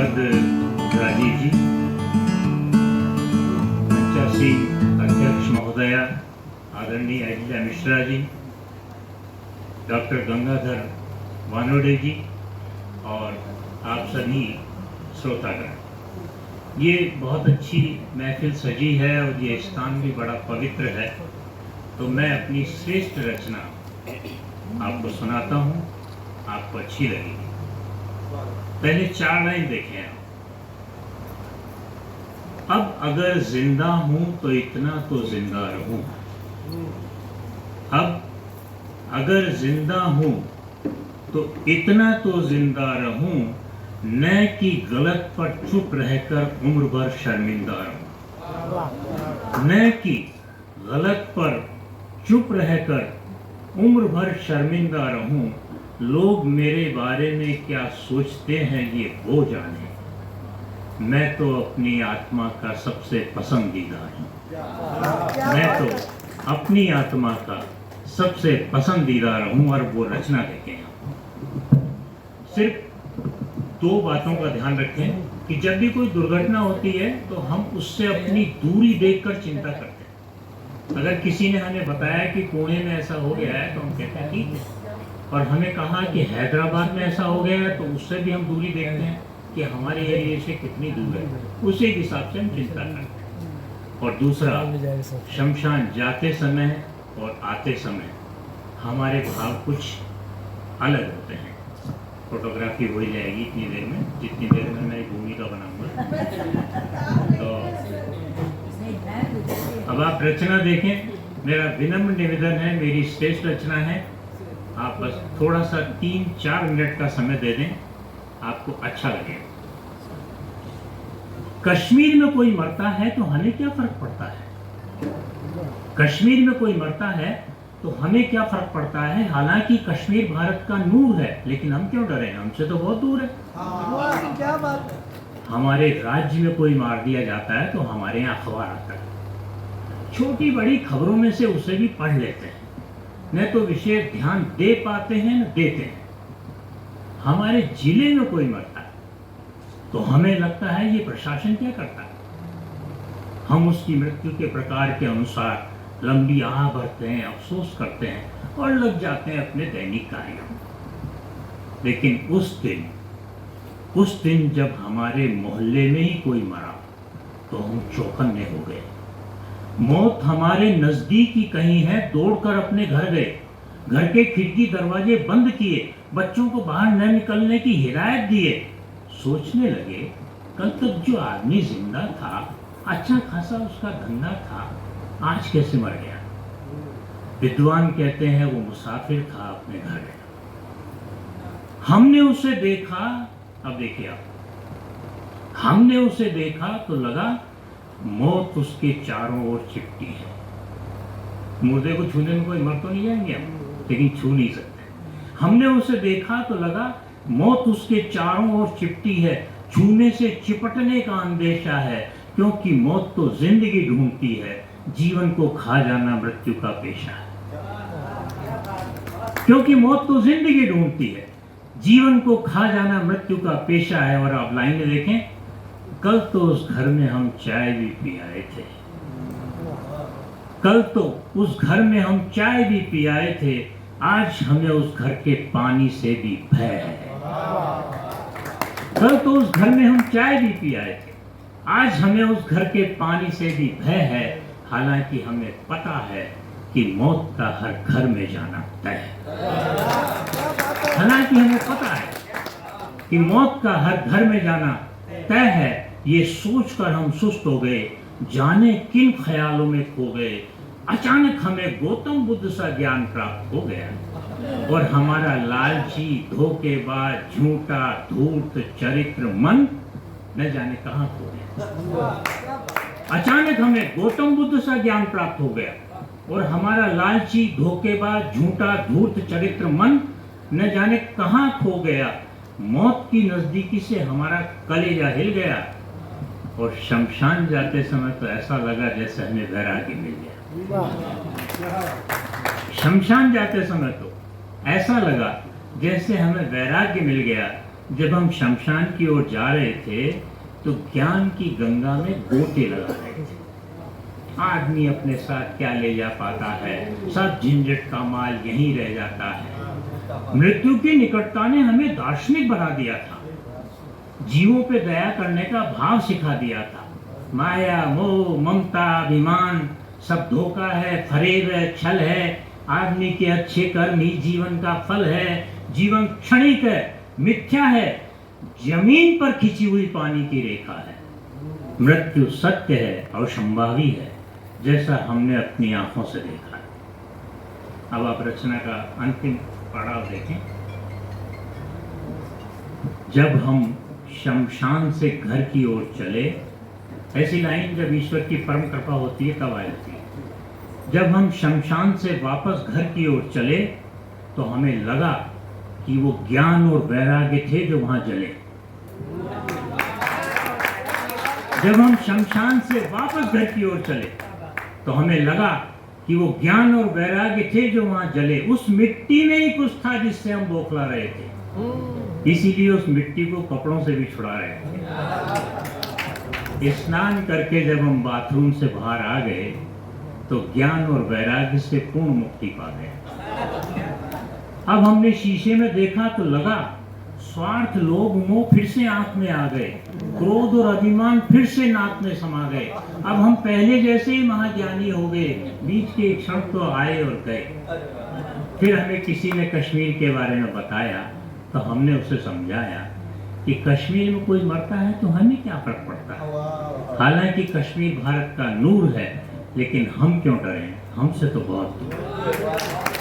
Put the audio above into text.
धन्यवाद राजीव जी, मंचासी अध्यक्ष महोदया आदरणीय अहिल्या मिश्रा जी, डॉक्टर गंगाधर वानोडे जी और आप सभी श्रोतागण। ये बहुत अच्छी महफिल सजी है और ये स्थान भी बड़ा पवित्र है, तो मैं अपनी श्रेष्ठ रचना आपको सुनाता हूँ, आपको अच्छी लगेगी। पहले 4 लाइन देखें आप। अब अगर जिंदा हूं तो इतना तो जिंदा रहूं। अब अगर जिंदा हूं तो इतना तो जिंदा रहूं, न कि गलत पर चुप रहकर उम्र भर शर्मिंदा रहूं। न कि गलत पर चुप रहकर उम्र भर शर्मिंदा रहूं। लोग मेरे बारे में क्या सोचते हैं ये वो जाने। मैं तो अपनी आत्मा का सबसे पसंदीदा हूँ। मैं तो अपनी आत्मा का सबसे पसंदीदा रहूं। और वो रचना देखें, सिर्फ 2 बातों का ध्यान रखें कि जब भी कोई दुर्घटना होती है तो हम उससे अपनी दूरी देखकर चिंता करते हैं। अगर किसी ने हमें बताया कि पुणे में ऐसा हो गया है तो हम कहते हैं ठीक है, और हमें कहा कि हैदराबाद में ऐसा हो गया है तो उससे भी हम दूरी देखते हैं कि हमारे एरिया से कितनी दूर है, उसी हिसाब से हम चिंता करते हैं। और दूसरा, शमशान जाते समय और आते समय हमारे भाव कुछ अलग होते हैं। फोटोग्राफी हो ही जाएगी इतनी देर में, जितनी देर में मैं भूमिका बनाऊंगा। तो अब आप रचना देखें। मेरा विनम्र निवेदन है, मेरी श्रेष्ठ रचना है, आप बस थोड़ा सा 3-4 मिनट का समय दे दें, आपको अच्छा लगेगा। कश्मीर में कोई मरता है तो हमें क्या फर्क पड़ता है। कश्मीर में कोई मरता है तो हमें क्या फर्क पड़ता है। हालांकि कश्मीर भारत का नूर है, लेकिन हम क्यों डरे, हमसे तो बहुत दूर है। क्या बात है। हमारे राज्य में कोई मार दिया जाता है तो हमारे यहाँ अखबार आता है, छोटी बड़ी खबरों में से उसे भी पढ़ लेते हैं, न तो विशेष ध्यान दे पाते हैं न देते हैं। हमारे जिले में कोई मरता है तो हमें लगता है ये प्रशासन क्या करता है। हम उसकी मृत्यु के प्रकार के अनुसार लंबी आह भरते हैं, अफसोस करते हैं और लग जाते हैं अपने दैनिक कार्यों में। लेकिन उस दिन जब हमारे मोहल्ले में ही कोई मरा तो हम चौकन्ने हो गए। मौत हमारे नजदीक ही कहीं है, दौड़कर अपने घर गए, घर के खिड़की दरवाजे बंद किए, बच्चों को बाहर न निकलने की हिदायत दिए। सोचने लगे, कल तक जो आदमी जिंदा था, अच्छा खासा उसका धंधा था, आज कैसे मर गया। विद्वान कहते हैं वो मुसाफिर था, अपने घर गया। हमने उसे देखा, अब देखिए आप, हमने उसे देखा तो लगा मौत उसके चारों ओर चिपटी है। मुर्दे को छूने में कोई मर तो नहीं जाएंगे हम, लेकिन छू नहीं सकते। हमने उसे देखा तो लगा मौत उसके चारों ओर चिपटी है। छूने से चिपटने का अंदेशा है, क्योंकि मौत तो जिंदगी ढूंढती है, जीवन को खा जाना मृत्यु का पेशा है। क्योंकि मौत तो जिंदगी ढूंढती है, जीवन को खा जाना मृत्यु का पेशा है। और आप लाइन में देखें, कल तो उस घर में हम चाय भी पी आए थे। कल तो उस घर में हम चाय भी पी आए थे, आज हमें उस घर के पानी से भी भय है। कल तो उस घर में हम चाय भी पी आए थे, आज हमें उस घर के पानी से भी भय है। हालांकि हमें पता है कि मौत का हर घर में जाना तय है। हालांकि हमें पता है कि मौत का हर घर में जाना तय है। ये सोचकर हम सुस्त हो गए, जाने किन ख्यालों में खो गए। अचानक हमें गौतम बुद्ध सा ज्ञान प्राप्त हो गया और हमारा लालची, धोखेबाज, झूठा, धूर्त चरित्र मन न जाने कहां खो गया। अचानक हमें गौतम बुद्ध सा ज्ञान प्राप्त हो गया और हमारा लालची, धोखेबाज, झूठा, धूर्त चरित्र मन न जाने कहां खो गया। मौत की नजदीकी से हमारा कलेजा हिल गया और शमशान जाते समय तो ऐसा लगा जैसे हमें वैराग्य मिल गया। शमशान जाते समय तो ऐसा लगा जैसे हमें वैराग्य मिल गया। जब हम शमशान की ओर जा रहे थे तो ज्ञान की गंगा में गोते लगा रहे थे। आदमी अपने साथ क्या ले जा पाता है, सब झंझट का माल यहीं रह जाता है। मृत्यु की निकटता ने हमें दार्शनिक बना दिया था, जीवों पे दया करने का भाव सिखा दिया था। माया, मोह, ममता, अभिमान सब धोखा है, फरेब है, छल है। आदमी के अच्छे कर्म ही जीवन का फल है। जीवन क्षणिक है, मिथ्या है, जमीन पर खिंची हुई पानी की रेखा है। मृत्यु सत्य है और संभावी है, जैसा हमने अपनी आंखों से देखा है। अब आप रचना का अंतिम पड़ाव देखें। जब हम शमशान से घर की ओर चले, ऐसी लाइन जब ईश्वर की परम कृपा होती है तब आ जाती है। जब हम शमशान से वापस घर की ओर चले तो हमें लगा कि वो ज्ञान और वैराग्य थे जो वहां जले। जब हम शमशान से वापस घर की ओर चले तो हमें लगा कि वो ज्ञान और वैराग्य थे जो वहां जले। उस मिट्टी में ही कुछ था जिससे हम बौखला रहे थे, इसीलिए उस मिट्टी को कपड़ों से भी छुड़ा रहे थे। स्नान करके जब हम बाथरूम से बाहर आ गए तो ज्ञान और वैराग्य से पूर्ण मुक्ति पा गए। अब हमने शीशे में देखा तो लगा स्वार्थ, लोभ, मोह फिर से आंख में आ गए, क्रोध और अभिमान फिर से नाक में समा गए। अब हम पहले जैसे ही महाज्ञानी हो गए। बीच के क्षण तो आए और गए। फिर हमें किसी ने कश्मीर के बारे में बताया तो हमने उसे समझाया कि कश्मीर में कोई मरता है तो हमें क्या फर्क पड़ता है। हालांकि कश्मीर भारत का नूर है, लेकिन हम क्यों डरें, हमसे तो बहुत दूर।